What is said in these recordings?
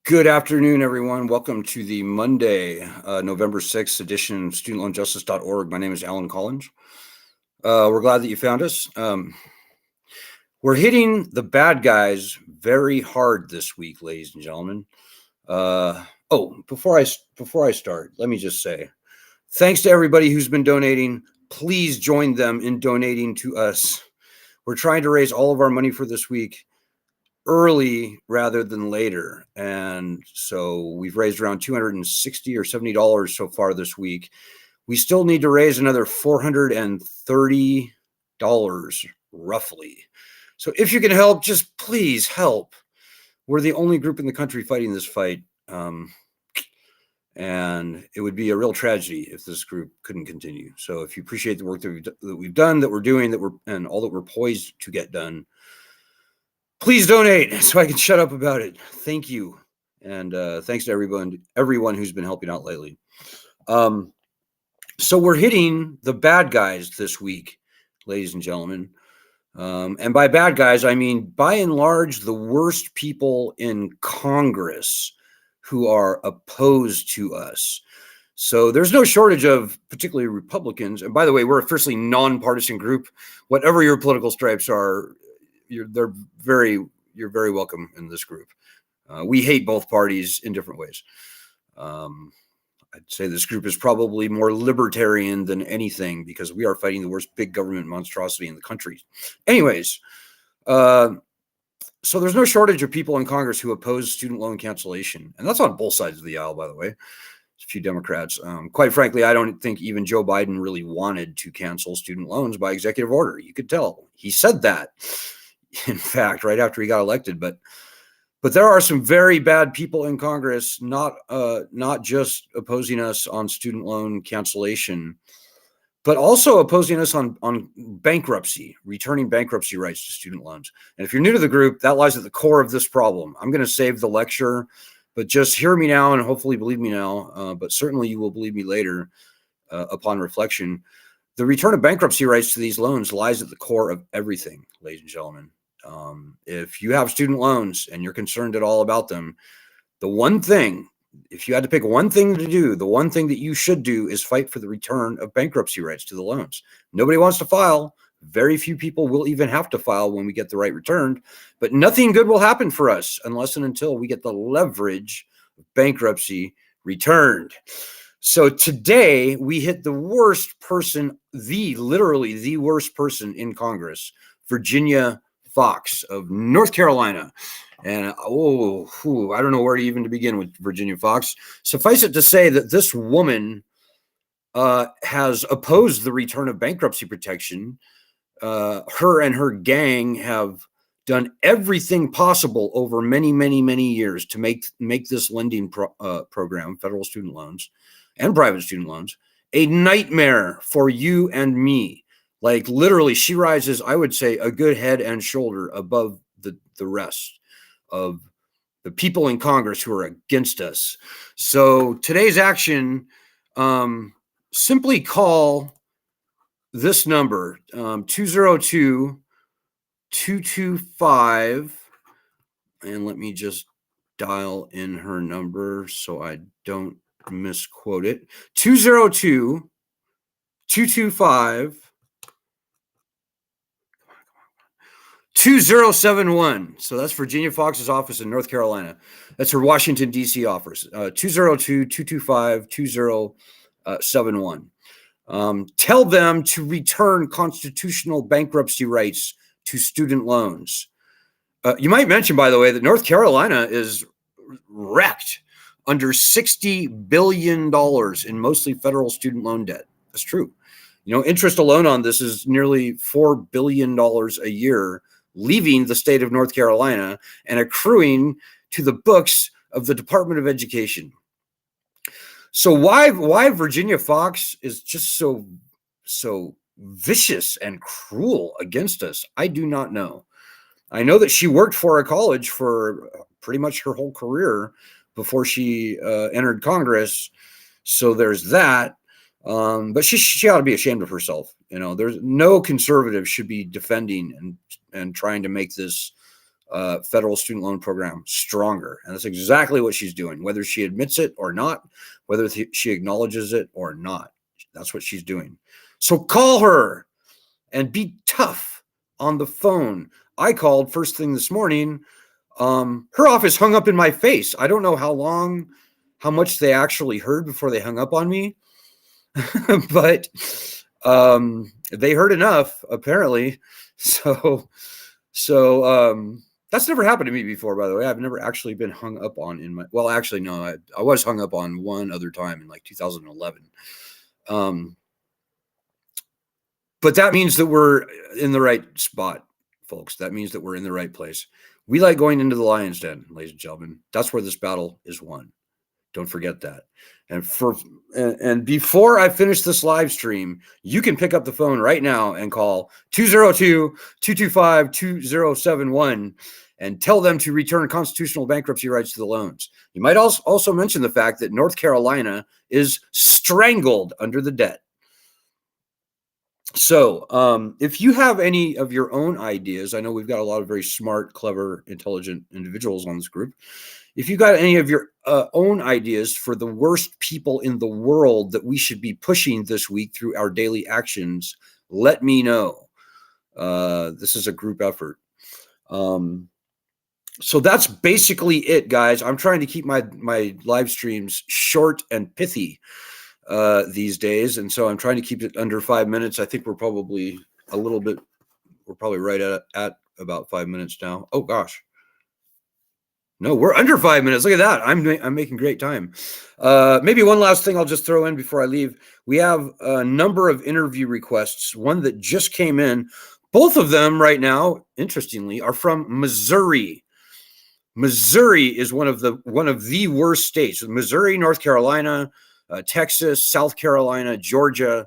Good afternoon, everyone. Welcome to the Monday, November 6th edition of studentloanjustice.org. My name is Alan Collins. We're glad that you found us. We're hitting the bad guys very hard this week, ladies and gentlemen. Before I start, let me just say, thanks to everybody who's been donating. Please join them in donating to us. We're trying to raise all of our money for this week early rather than later, and so we've raised around $260 or $70 so far this week. We still need to raise another $430 roughly. So if you can help, just please help. We're the only group in the country fighting this fight, and it would be a real tragedy if this group couldn't continue. So if you appreciate the work that we've done, that we're doing, and all that we're poised to get done, please donate so I can shut up about it. Thank you. And thanks to everyone who's been helping out lately. So we're hitting the bad guys this week, ladies and gentlemen. And by bad guys, I mean, by and large, the worst people in Congress who are opposed to us. So there's no shortage of particularly Republicans. And by the way, we're a fiercely nonpartisan group. Whatever your political stripes are, you're very welcome in this group. We hate both parties in different ways. I'd say this group is probably more libertarian than anything because we are fighting the worst big government monstrosity in the country. Anyways, so there's no shortage of people in Congress who oppose student loan cancellation. And that's on both sides of the aisle, by the way. There's a few Democrats. Quite frankly, I don't think even Joe Biden really wanted to cancel student loans by executive order. You could tell. He said that, in fact, right after he got elected. But there are some very bad people in Congress, not just opposing us on student loan cancellation, but also opposing us on bankruptcy, returning bankruptcy rights to student loans. And if you're new to the group, that lies at the core of this problem. I'm going to save the lecture, but just hear me now and hopefully believe me now, but certainly you will believe me later upon reflection. The return of bankruptcy rights to these loans lies at the core of everything, ladies and gentlemen. If you have student loans and you're concerned at all about them, the one thing, if you had to pick one thing to do, the one thing that you should do is fight for the return of bankruptcy rights to the loans. Nobody wants to file. Very few people will even have to file when we get the right returned, but nothing good will happen for us unless and until we get the leverage of bankruptcy returned. So today we hit the worst person, literally the worst person in Congress, Virginia Fox of North Carolina. And I don't know where to even begin with Virginia Fox. Suffice it to say that this woman has opposed the return of bankruptcy protection. Her and her gang have done everything possible over many years to make this lending program, federal student loans and private student loans, a nightmare for you and me. Like literally, she rises, I would say, a good head and shoulder above the rest of the people in Congress who are against us. So today's action, simply call this number, 202-225, and let me just dial in her number so I don't misquote it. 202-225 2071. So that's Virginia Fox's office in North Carolina. That's her Washington, D.C. office. 202-225-2071. Tell them to return constitutional bankruptcy rights to student loans. You might mention, by the way, that North Carolina is wrecked under $60 billion in mostly federal student loan debt. That's true. You know, interest alone on this is nearly $4 billion a year, leaving the state of North Carolina and accruing to the books of the Department of Education. So why Virginia Fox is just so vicious and cruel against us, I do not know. I know that she worked for a college for pretty much her whole career before she entered Congress. So there's that. But she ought to be ashamed of herself. You know, there's no conservative should be defending and trying to make this federal student loan program stronger. And that's exactly what she's doing, whether she admits it or not, whether she acknowledges it or not. That's what she's doing. So call her and be tough on the phone. I called first thing this morning. Her office hung up in my face. I don't know how much they actually heard before they hung up on me, but they heard enough apparently. So that's never happened to me before, by the way. I've never actually been hung up on well, actually, no, I was hung up on one other time in like 2011. But that means that we're in the right spot, folks. That means that we're in the right place. We like going into the lion's den, ladies and gentlemen. That's where this battle is won. Don't forget that. And before I finish this live stream, you can pick up the phone right now and call 202-225-2071 and tell them to return constitutional bankruptcy rights to the loans. You might also mention the fact that North Carolina is strangled under the debt. So if you have any of your own ideas, I know we've got a lot of very smart, clever, intelligent individuals on this group. If you got any of your own ideas for the worst people in the world that we should be pushing this week through our daily actions, let me know. This is a group effort. So that's basically it, guys. I'm trying to keep my live streams short and pithy these days, and so I'm trying to keep it under 5 minutes. I think we're probably right at about 5 minutes now. Oh gosh, no, we're under 5 minutes. Look at that. I'm making great time. Maybe one last thing I'll just throw in before I leave. We have a number of interview requests. One that just came in. Both of them right now, interestingly, are from Missouri. Missouri is one of the worst states. Missouri, North Carolina, Texas, South Carolina, Georgia,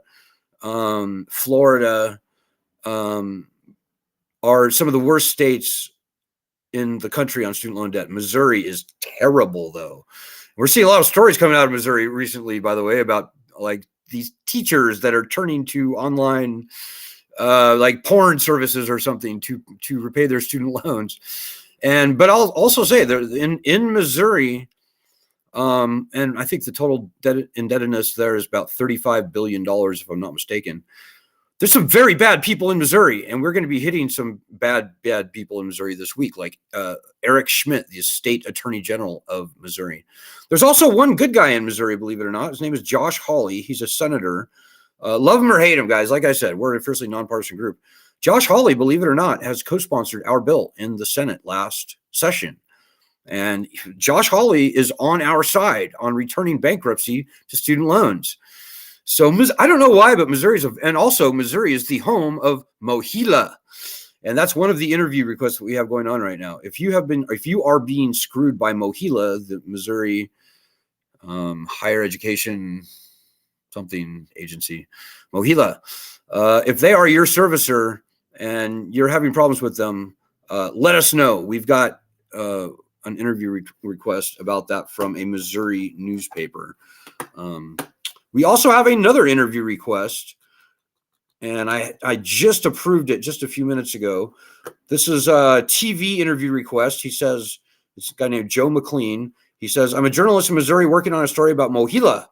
Florida are some of the worst states in the country on student loan debt. Missouri is terrible, though. We're seeing a lot of stories coming out of Missouri recently, by the way, about like these teachers that are turning to online like porn services or something to repay their student loans. But I'll also say that in Missouri, and I think the total indebtedness there is about $35 billion, if I'm not mistaken. There's some very bad people in Missouri, and we're going to be hitting some bad people in Missouri this week, like Eric Schmidt, the state attorney general of Missouri. There's also one good guy in Missouri, believe it or not. His name is Josh Hawley. He's a senator. Love him or hate him, guys. Like I said, we're a fiercely nonpartisan group. Josh Hawley, believe it or not, has co-sponsored our bill in the Senate last session. And Josh Hawley is on our side on returning bankruptcy to student loans. So I don't know why, but Missouri is the home of Mohila. And that's one of the interview requests that we have going on right now. If you are being screwed by Mohila, the Missouri higher education something agency, Mohila, if they are your servicer and you're having problems with them, let us know. We've got an interview request about that from a Missouri newspaper. We also have another interview request, and I just approved it just a few minutes ago. This is a TV interview request. He says, it's a guy named Joe McLean. He says, I'm a journalist in Missouri working on a story about Mohila.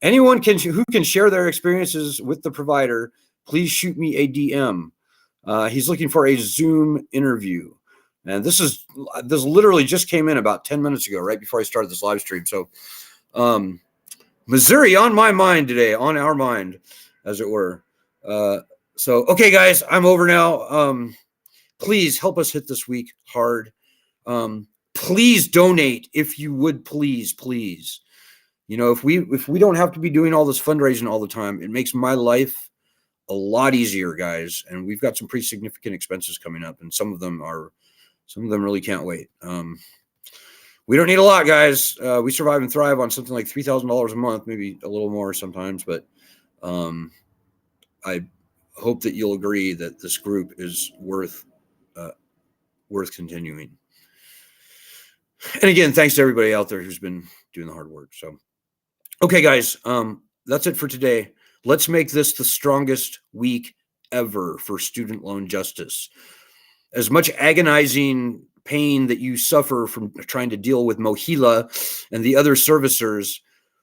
Anyone who can share their experiences with the provider, please shoot me a DM. He's looking for a Zoom interview. And this literally just came in about 10 minutes ago, right before I started this live stream. So Missouri on my mind today, on our mind, as it were. So, okay, guys, I'm over now. Please help us hit this week hard. Please donate if you would, please. You know, if we don't have to be doing all this fundraising all the time, it makes my life a lot easier, guys. And we've got some pretty significant expenses coming up, and some of them really can't wait. We don't need a lot, guys. We survive and thrive on something like $3,000 a month, maybe a little more sometimes. But I hope that you'll agree that this group is worth continuing. And again, thanks to everybody out there who's been doing the hard work. So, okay, guys, that's it for today. Let's make this the strongest week ever for student loan justice. As much agonizing pain that you suffer from trying to deal with Mohila and the other servicers,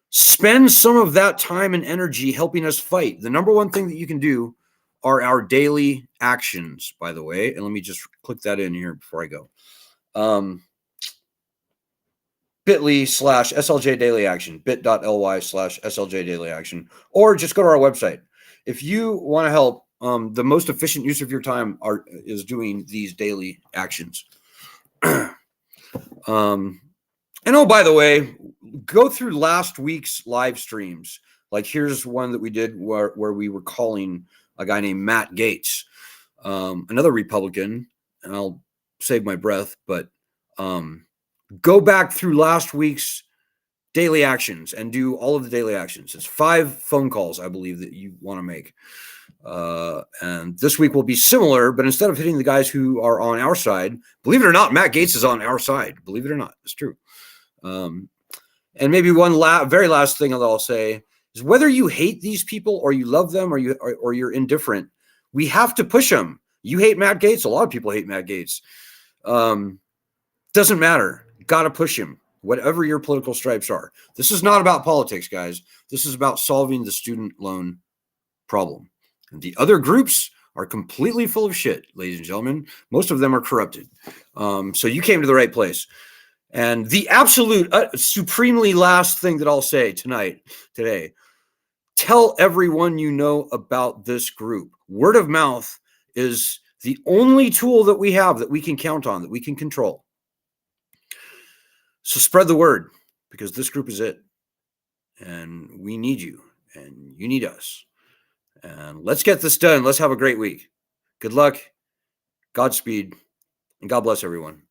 spend some of that time and energy helping us fight. The number one thing that you can do are our daily actions, by the way. And let me just click that in here before I go. bit.ly/SLJ Daily Action, bit.ly/SLJ Daily Action, or just go to our website. If you want to help, the most efficient use of your time is doing these daily actions. And oh, by the way, go through last week's live streams. Like here's one that we did where we were calling a guy named Matt Gaetz, another Republican, and I'll save my breath, but go back through last week's daily actions and do all of the daily actions. It's 5 phone calls, I believe, that you want to make. And this week will be similar, but instead of hitting the guys who are on our side, believe it or not, Matt Gaetz is on our side. Believe it or not, it's true. And maybe one very last thing that I'll say is whether you hate these people or you love them or you're indifferent, we have to push them. You hate Matt Gaetz. A lot of people hate Matt Gaetz. Doesn't matter. Got to push him, whatever your political stripes are. This is not about politics, guys. This is about solving the student loan problem. And the other groups are completely full of shit, ladies and gentlemen. Most of them are corrupted. So you came to the right place. And the absolute, supremely last thing that I'll say today, tell everyone you know about this group. Word of mouth is the only tool that we have that we can count on, that we can control. So spread the word, because this group is it. And we need you, and you need us. And let's get this done. Let's have a great week. Good luck, Godspeed, and God bless everyone.